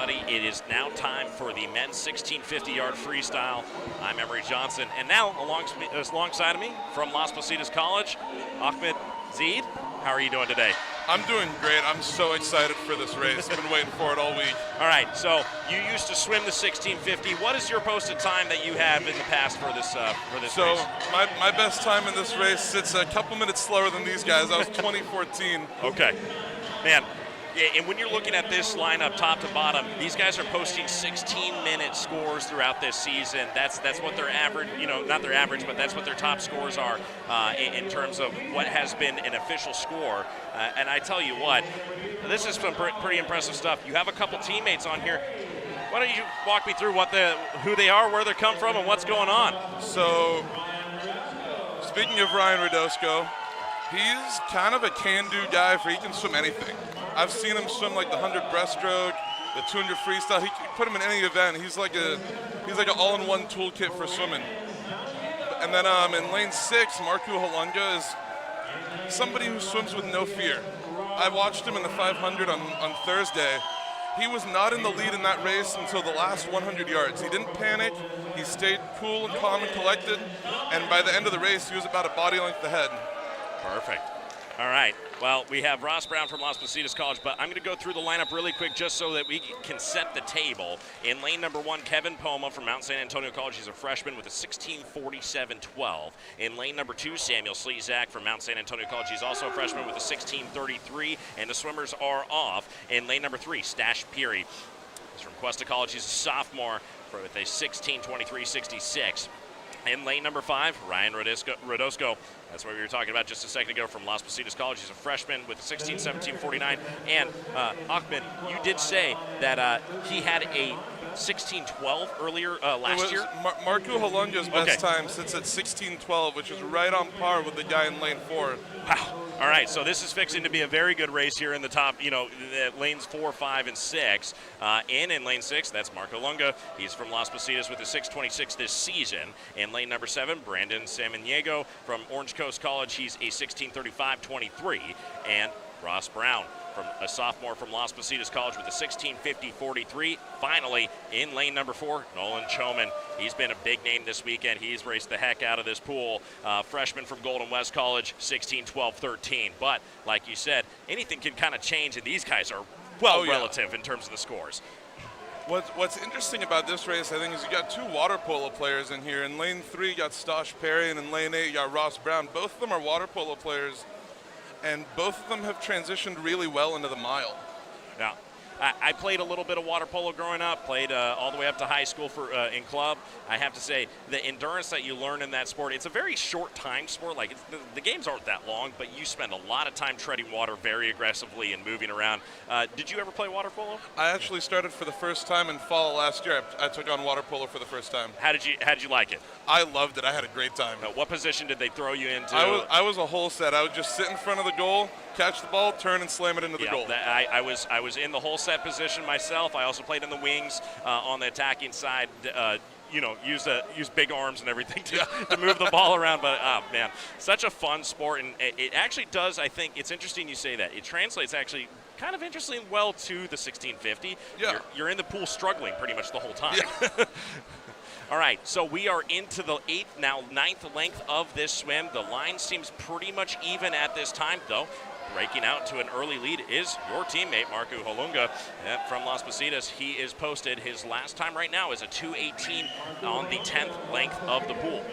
everybody. It is now time for the men's 1650-yard freestyle. I'm Emery Johnson, and now alongside of me from Las Positas College, Ahmed Zaid. How are you doing today? I'm doing great. I'm so excited for this race. I've been waiting for it all week. All right, so you used to swim the 1650. What is your posted time that you have in the past for this race? So my best time in this race sits a couple minutes slower than these guys. I was 2014. Okay, man. Yeah, and when you're looking at this lineup top to bottom, these guys are posting 16-minute scores throughout this season. That's what their average, not their average, but that's what their top scores are in terms of what has been an official score. And I tell you what, this is some pretty impressive stuff. You have a couple teammates on here. Why don't you walk me through who they are, where they come from, and what's going on? So, speaking of Ryan Radosco, he's kind of a can-do guy he can swim anything. I've seen him swim like the 100 breaststroke, the 200 freestyle. He can put him in any event. He's like an all-in-one toolkit for swimming. And then in lane 6, Marku Halunga is somebody who swims with no fear. I watched him in the 500 on Thursday. He was not in the lead in that race until the last 100 yards. He didn't panic. He stayed cool and calm and collected. And by the end of the race, he was about a body length ahead. Perfect. All right. Well, we have Ross Brown from Las Positas College, but I'm going to go through the lineup really quick just so that we can set the table. In lane number 1, Kevin Poma from Mount San Antonio College. He's a freshman with a 16:47.12. In lane number 2, Samuel Slezak from Mount San Antonio College. He's also a freshman with a 16:33, and the swimmers are off. In lane number 3, Stash Peary. He's from Cuesta College. He's a sophomore with a 16:23.66. In lane number 5, Ryan Radosco. That's what we were talking about just a second ago from Las Positas College. He's a freshman with a 16:17.49. And Ahmed, you did say that he had a 16:12 earlier last year. Marku Halunga's best time sits at 16:12, which is right on par with the guy in lane 4. Wow. All right, so this is fixing to be a very good race here in the top, lanes 4, 5, and 6. In lane 6, that's Marku Halunga. He's from Las Positas with a 6:26 this season. In lane number 7, Brandon Samaniego from Orange Coast College. He's a 16:35.23. And Ross Brown, from a sophomore from Las Positas College with a 16:50.43. Finally, in lane number 4, Nolan Choman. He's been a big name this weekend. He's raced the heck out of this pool. Freshman from Golden West College, 16:12.13. But like you said, anything can kind of change, and these guys are relative in terms of the scores. What's interesting about this race, I think, is you got 2 water polo players in here. In lane 3, you got Stash Peary, and in lane 8, you got Ross Brown. Both of them are water polo players, and both of them have transitioned really well into the mile. Now, I played a little bit of water polo growing up, played all the way up to high school in club. I have to say, the endurance that you learn in that sport, it's a very short time sport. Like, the games aren't that long, but you spend a lot of time treading water very aggressively and moving around. Did you ever play water polo? I actually started for the first time in fall last year. I took on water polo for the first time. How did you like it? I loved it. I had a great time. What position did they throw you into? I was a whole set. I would just sit in front of the goal, catch the ball, turn, and slam it into the goal. I was in the whole set position myself. I also played in the wings on the attacking side. Use big arms and everything to move the ball around. But man, such a fun sport, and it actually does. I think it's interesting you say that. It translates actually kind of interesting well to the 1650. Yeah. You're in the pool struggling pretty much the whole time. Yeah. All right, so we are into the 9th length of this swim. The line seems pretty much even at this time, though. Breaking out to an early lead is your teammate, Marku Halunga, from Las Positas. He is posted. His last time right now is a 2:18 on the 10th length of the pool.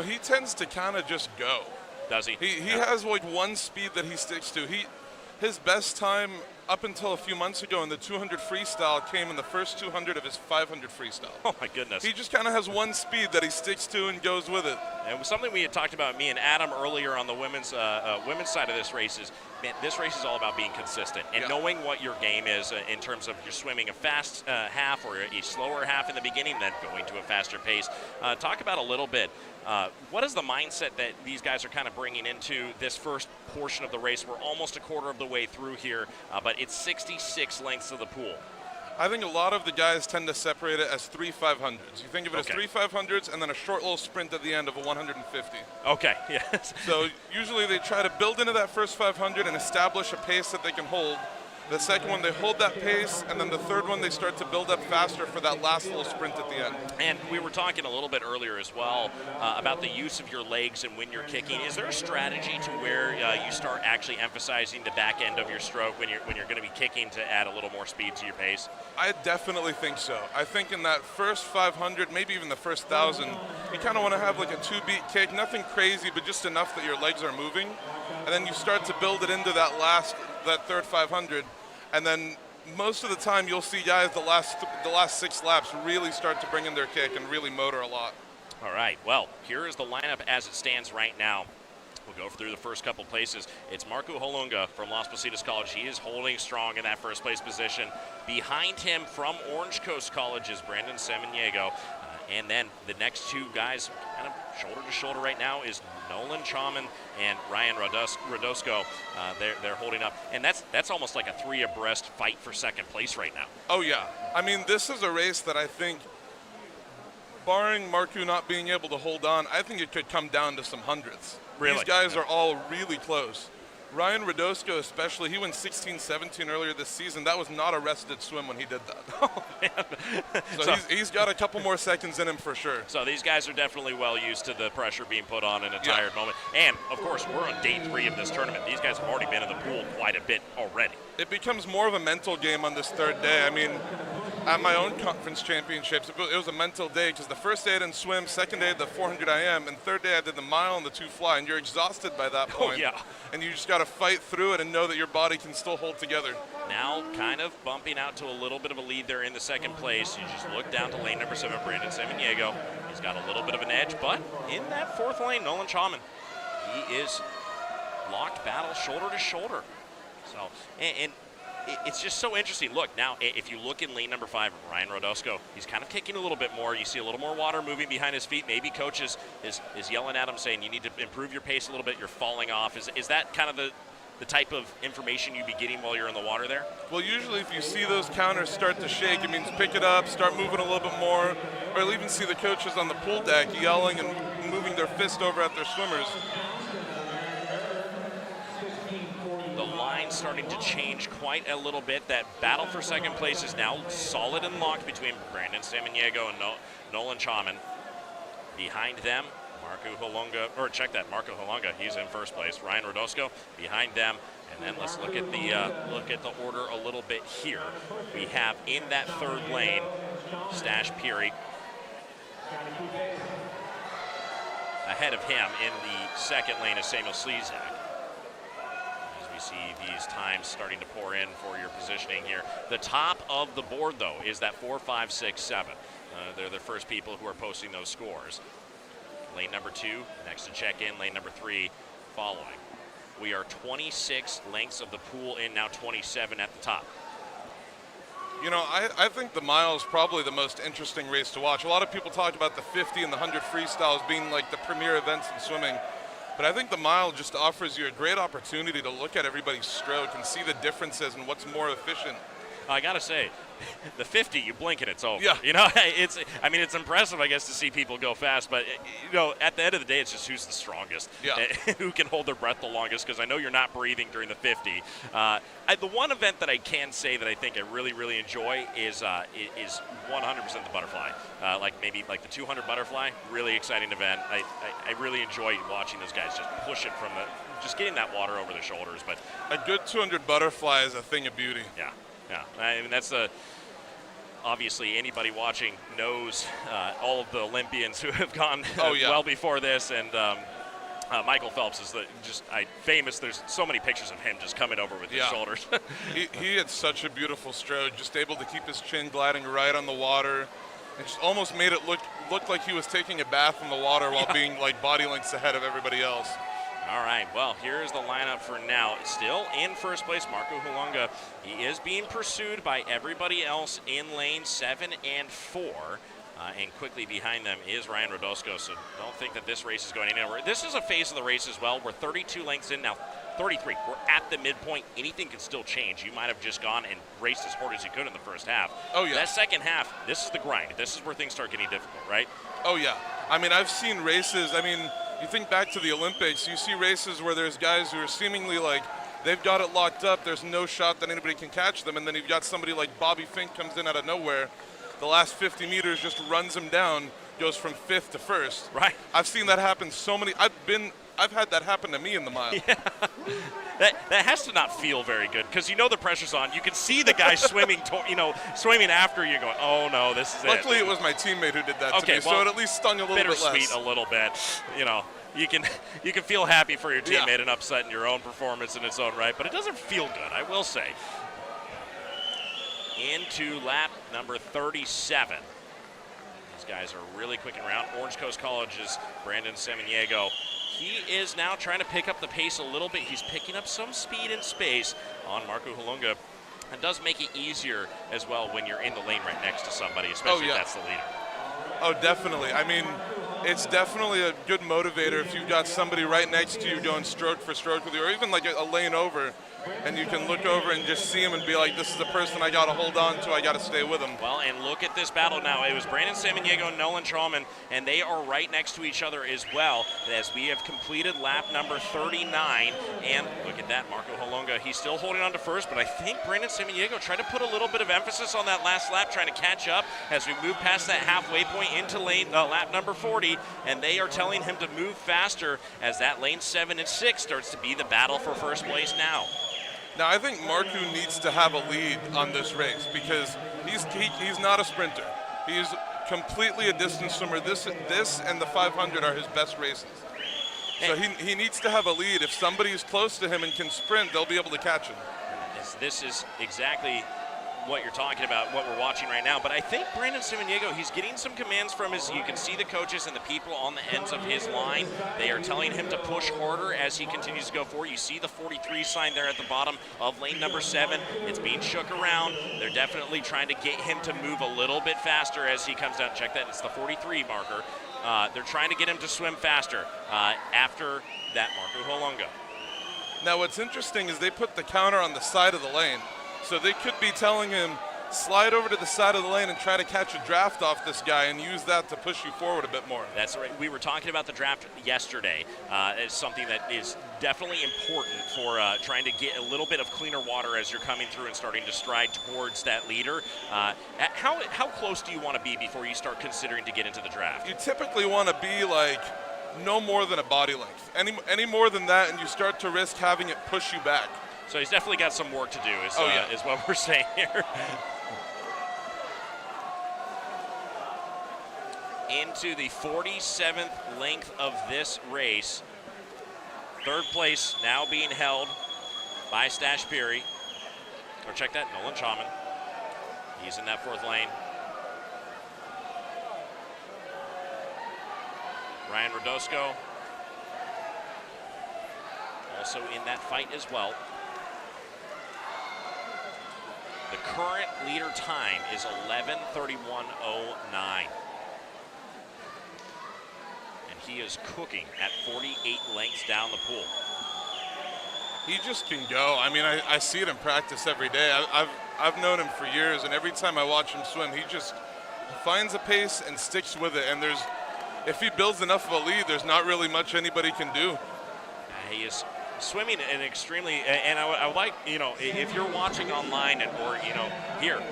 He tends to kind of just go. Does he? He has like one speed that he sticks to. His best time up until a few months ago in the 200 freestyle came in the first 200 of his 500 freestyle. Oh my goodness. He just kind of has one speed that he sticks to and goes with it. And it was something we had talked about, me and Adam, earlier on the women's side of this race is, man, this race is all about being consistent and knowing what your game is in terms of you're swimming a fast half or a slower half in the beginning, then going to a faster pace. Talk about a little bit. What is the mindset that these guys are kind of bringing into this first portion of the race? We're almost a quarter of the way through here, but it's 66 lengths of the pool. I think a lot of the guys tend to separate it as 3 500s. You think of it as 3 500s and then a short little sprint at the end of a 150. Okay, yes. So usually they try to build into that first 500 and establish a pace that they can hold. The second one, they hold that pace, and then the third one, they start to build up faster for that last little sprint at the end. And we were talking a little bit earlier as well about the use of your legs and when you're kicking. Is there a strategy to where you start actually emphasizing the back end of your stroke when you're going to be kicking to add a little more speed to your pace? I definitely think so. I think in that first 500, maybe even the first 1,000, you kind of want to have like a 2-beat kick, nothing crazy, but just enough that your legs are moving. And then you start to build it into that third 500. And then most of the time you'll see guys the last 6 laps really start to bring in their kick and really motor a lot. All right, well, here is the lineup as it stands right now. We'll go through the first couple places. It's Marco Holunga from Las Positas College. He is holding strong in that first place position. Behind him from Orange Coast College is Brandon Samaniego. And then the next two guys kind of shoulder to shoulder right now is Nolan Chauman and Ryan Radosco. They're holding up. And that's almost like a 3 abreast fight for second place right now. Oh, yeah. I mean, this is a race that I think, barring Marku not being able to hold on, I think it could come down to some hundredths. Really? These guys are all really close. Ryan Radosco especially, he went 16-17 earlier this season. That was not a rested swim when he did that. so he's got a couple more seconds in him for sure. So these guys are definitely well used to the pressure being put on in a tired moment. And, of course, we're on day 3 of this tournament. These guys have already been in the pool quite a bit already. It becomes more of a mental game on this third day. I mean, at my own conference championships, it was a mental day because the first day I didn't swim, second day I did the 400 IM, and third day I did the mile and the 2 fly, and you're exhausted by that point. Oh, yeah. And you just got to fight through it and know that your body can still hold together. Now kind of bumping out to a little bit of a lead there in the second place. You just look down to lane number 7, Brandon Samaniego. He's got a little bit of an edge, but in that 4th lane, Nolan Chauman, he is locked battle shoulder to shoulder. So, and it's just so interesting. Look, now, if you look in lane number 5, Ryan Radosco, he's kind of kicking a little bit more. You see a little more water moving behind his feet. Maybe coach is yelling at him saying, you need to improve your pace a little bit. You're falling off. Is that kind of the type of information you'd be getting while you're in the water there? Well, usually if you see those counters start to shake, it means pick it up, start moving a little bit more, or you'll even see the coaches on the pool deck yelling and moving their fist over at their swimmers. Starting to change quite a little bit. That battle for second place is now solid and locked between Brandon Samaniego and Nolan Chauman. Behind them, Marco Holunga, he's in first place. Ryan Radosco behind them. And then let's look at the order a little bit here. We have in that 3rd lane, Stash Peary. Ahead of him in the 2nd lane is Samuel Slezak. We see these times starting to pour in for your positioning here. The top of the board, though, is that 4, 5, 6, 7. They're the first people who are posting those scores. Lane number 2, next to check in. Lane number 3, following. We are 26 lengths of the pool in, now 27 at the top. You know, I think the mile is probably the most interesting race to watch. A lot of people talk about the 50 and the 100 freestyles being like the premier events in swimming. But I think the mile just offers you a great opportunity to look at everybody's stroke and see the differences and what's more efficient. I gotta say, the 50, you blink and it's over. Yeah. You know, it's impressive, I guess, to see people go fast, but at the end of the day, it's just who's the strongest, who can hold their breath the longest. Because I know you're not breathing during the 50. The one event that I can say that I think I really, really enjoy is 100% the butterfly. Maybe the 200 butterfly, really exciting event. I really enjoy watching those guys just push it from just getting that water over their shoulders. But a good 200 butterfly is a thing of beauty. Yeah. Yeah, I mean, that's obviously anybody watching knows all of the Olympians who have gone well before this, and Michael Phelps is famous. There's so many pictures of him just coming over with his shoulders. he had such a beautiful stroke, just able to keep his chin gliding right on the water. It just almost made it look like he was taking a bath in the water while being body lengths ahead of everybody else. All right, well, here's the lineup for now. Still in first place, Marco Holunga. He is being pursued by everybody else in lane 7 and 4. And quickly behind them is Ryan Radosco, so don't think that this race is going anywhere. This is a phase of the race as well. We're 32 lengths in now, 33. We're at the midpoint. Anything can still change. You might have just gone and raced as hard as you could in the first half. Oh, yeah. That second half, this is the grind. This is where things start getting difficult, right? Oh, yeah. I mean, I've seen races. I mean, you think back to the Olympics, you see races where there's guys who are seemingly they've got it locked up. There's no shot that anybody can catch them. And then you've got somebody like Bobby Fink comes in out of nowhere. The last 50 meters just runs him down, goes from 5th to 1st. Right. I've seen that happen so many. I've had that happen to me in the mile. Yeah. That has to not feel very good because you know the pressure's on. You can see the guy swimming, swimming after you, going, "Oh no, this is Luckily, it." it was my teammate who did that to me, well, so it at least stung a little bit less. Bittersweet a little bit, You can feel happy for your teammate and upset in your own performance in its own right, but it doesn't feel good, I will say. Into lap number 37. These guys are really quick and round. Orange Coast College's Brandon Samaniego. He is now trying to pick up the pace a little bit. He's picking up some speed and space on Marco Halunga. It does make it easier as well when you're in the lane right next to somebody, especially if that's the leader. Oh, definitely. I mean, it's definitely a good motivator if you've got somebody right next to you going stroke for stroke with you, or even like a lane over, and you can look over and just see him and be like, this is a person I got to hold on to, I got to stay with him. Well, and look at this battle now. It was Brandon Samaniego and Nolan Chalman, and they are right next to each other as well as we have completed lap number 39. And look at that, Marco Halunga, he's still holding on to first, but I think Brandon Samaniego tried to put a little bit of emphasis on that last lap, trying to catch up as we move past that halfway point into lap number 40, and they are telling him to move faster as that lane 7 and 6 starts to be the battle for first place now. Now, I think Marco needs to have a lead on this race because he's not a sprinter. He's completely a distance swimmer. This and the 500 are his best races. So he needs to have a lead. If somebody is close to him and can sprint, they'll be able to catch him. This is exactly what you're talking about, what we're watching right now. But I think Brandon Samaniego, he's getting some commands from you can see the coaches and the people on the ends of his line. They are telling him to push harder as he continues to go forward. You see the 43 sign there at the bottom of lane number 7. It's being shook around. They're definitely trying to get him to move a little bit faster as he comes down. Check that, it's the 43 marker. They're trying to get him to swim faster after that Marco Halunga. Now what's interesting is they put the counter on the side of the lane. So they could be telling him, slide over to the side of the lane and try to catch a draft off this guy and use that to push you forward a bit more. That's right. We were talking about the draft yesterday. It's something that is definitely important for trying to get a little bit of cleaner water as you're coming through and starting to stride towards that leader. How close do you want to be before you start considering to get into the draft? You typically want to be like no more than a body length. Any more than that and you start to risk having it push you back. So he's definitely got some work to do, is what we're saying here. Into the 47th length of this race. Third place now being held by Stash Peary. Or check that, Nolan Chalman. He's in that 4th lane. Ryan Rodosco also in that fight as well. The current leader time is 11:31:09. And he is cooking at 48 lengths down the pool. He just can go. I mean, I see it in practice every day. I've known him for years, and every time I watch him swim, he finds a pace and sticks with it. And if he builds enough of a lead, there's not really much anybody can do. He is swimming an extremely, and I would like, if you're watching online or here,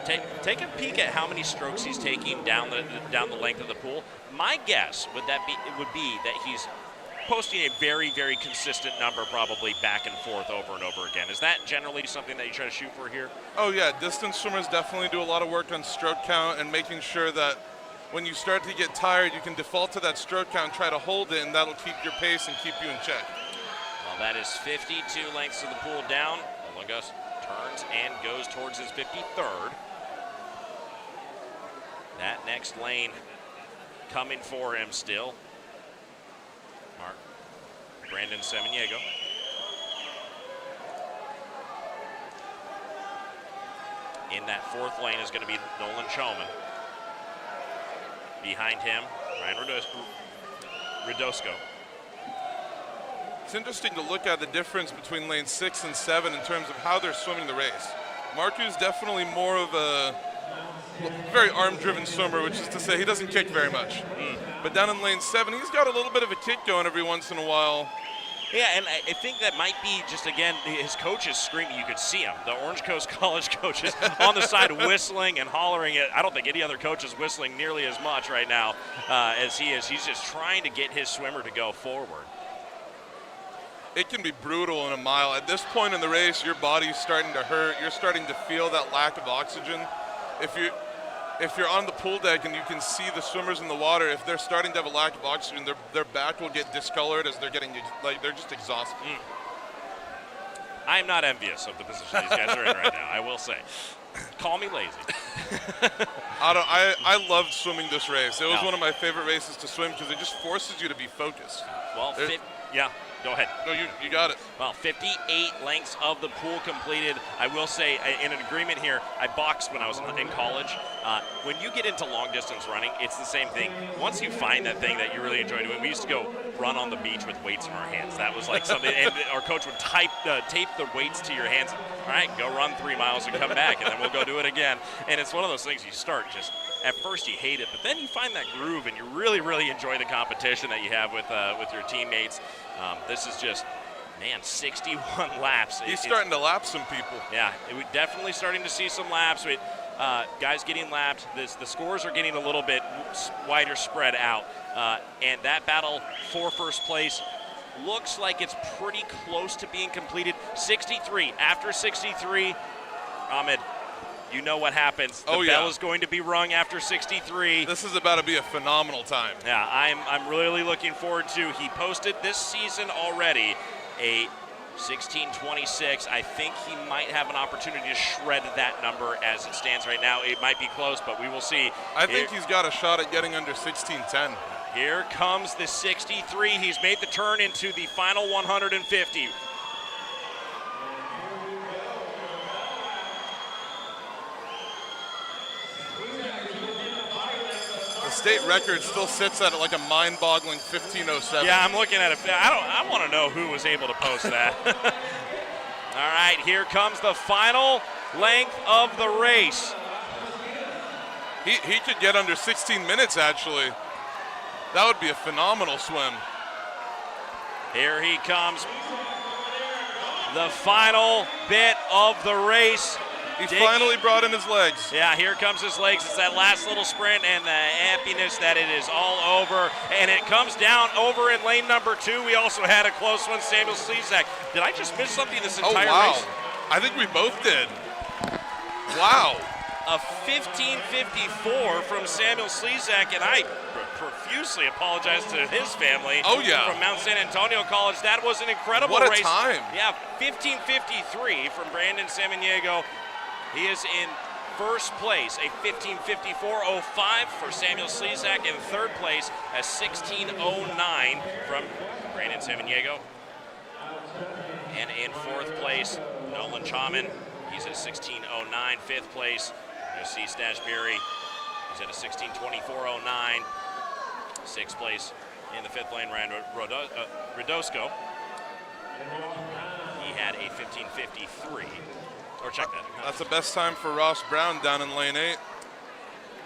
take a peek at how many strokes he's taking down the length of the pool. My guess would be that he's posting a very, very consistent number, probably back and forth over and over again. Is that generally something that you try to shoot for here? Oh yeah, distance swimmers definitely do a lot of work on stroke count and making sure that when you start to get tired, you can default to that stroke count, try to hold it, and that'll keep your pace and keep you in check. Well, that is 52 lengths of the pool down. Halunga turns and goes towards his 53rd. That next lane coming for him still. Brandon Samaniego. In that 4th lane is going to be Nolan Chalman. Behind him, Ryan Rodosco. It's interesting to look at the difference between lane 6 and 7 in terms of how they're swimming the race. Marco's definitely more of a very arm-driven swimmer, which is to say he doesn't kick very much. But down in lane 7, he's got a little bit of a kick going every once in a while. Yeah, and I think that might be just, again, his coach is screaming. You could see him. The Orange Coast College coaches on the side whistling and hollering. I don't think any other coach is whistling nearly as much right now as he is. He's just trying to get his swimmer to go forward. It can be brutal in a mile. At this point in the race, your body's starting to hurt. You're starting to feel that lack of oxygen. If you're on the pool deck and you can see the swimmers in the water, if they're starting to have a lack of oxygen, their back will get discolored as they're getting, like, they're just exhausted. I am not envious of the position these guys are in right now, I will say. Call me lazy. I loved swimming this race. It was one of my favorite races to swim because it just forces you to be focused. Well, yeah. Go ahead. No, you got it. Well, 58 lengths of the pool completed. I will say, in an agreement here, I boxed when I was in college. When you get into long distance running, it's the same thing. Once you find that thing that you really enjoy doing, we used to go run on the beach with weights in our hands. That was like something, and our coach would tape the weights to your hands. All right, go run 3 miles and come back, and then we'll go do it again. And it's one of those things you start just, at first you hate it, but then you find that groove and you really, really enjoy the competition that you have with your teammates. This is just, man, 61 laps. He's starting to lap some people. Yeah, we're definitely starting to see some laps. Guys getting lapped. The scores are getting a little bit wider spread out. And that battle for first place looks like it's pretty close to being completed. 63. After 63, Ahmed, you know what happens. The bell is going to be rung after 63. This is about to be a phenomenal time. Yeah, I'm really looking forward to. He posted this season already a 16:26. I think he might have an opportunity to shred that number as it stands right now. It might be close, but we will see. I think he's got a shot at getting under 16:10. Here comes the 63. He's made the turn into the final 150. The state record still sits at like a mind-boggling 15:07. Yeah, I'm looking at it. I want to know who was able to post that. All right, here comes the final length of the race. He could get under 16 minutes, actually. That would be a phenomenal swim. Here he comes. The final bit of the race. He finally brought in his legs. Yeah, here comes his legs. It's that last little sprint and the happiness that it is all over. And it comes down over in lane number 2. We also had a close one, Samuel Slezak. Did I just miss something this entire race? I think we both did. Wow. A 15:54 from Samuel Slezak, and I profusely apologize to his family. From Mount San Antonio College. That was an incredible race. What a time. Yeah, 15:53 from Brandon Samaniego. He is in first place, a 15:54.05 for Samuel Slezak. In third place, a 16:09 from Brandon Samaniego. And in fourth place, Nolan Chaman. He's at a 16:09. Fifth place, C. Stashberry. He's at a 16:24.09. Sixth place in the fifth lane, Ryan Rodosco. He had a 15:53. Or check that. That's the best time for Ross Brown down in lane 8.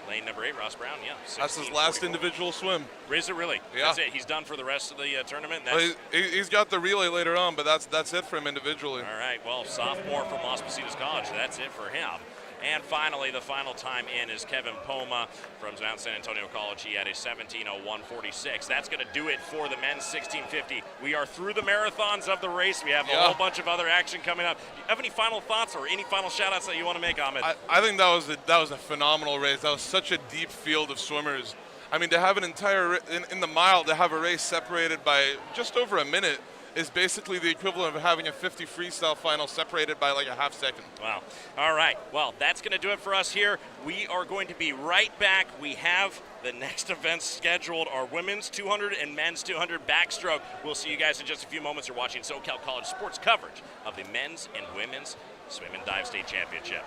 Lane number 8, Ross Brown, yeah. That's his last individual swim. Is it really? Yeah. That's it. He's done for the rest of the tournament. Well, he's got the relay later on, but that's it for him individually. All right, well, sophomore from Las Positas College. That's it for him. And finally, the final time in is Kevin Poma from Mount San Antonio College. He had a 17:01.46. That's going to do it for the men's 1650. We are through the marathons of the race. We have a whole bunch of other action coming up. Do you have any final thoughts or any final shout-outs that you want to make, Ahmed? I think that was a phenomenal race. That was such a deep field of swimmers. I mean, to have an entire in the mile, to have a race separated by just over a minute is basically the equivalent of having a 50 freestyle final separated by like a half second. Wow. All right. Well, that's going to do it for us here. We are going to be right back. We have the next events scheduled, our women's 200 and men's 200 backstroke. We'll see you guys in just a few moments. You're watching SoCal College sports coverage of the men's and women's swim and dive state championship.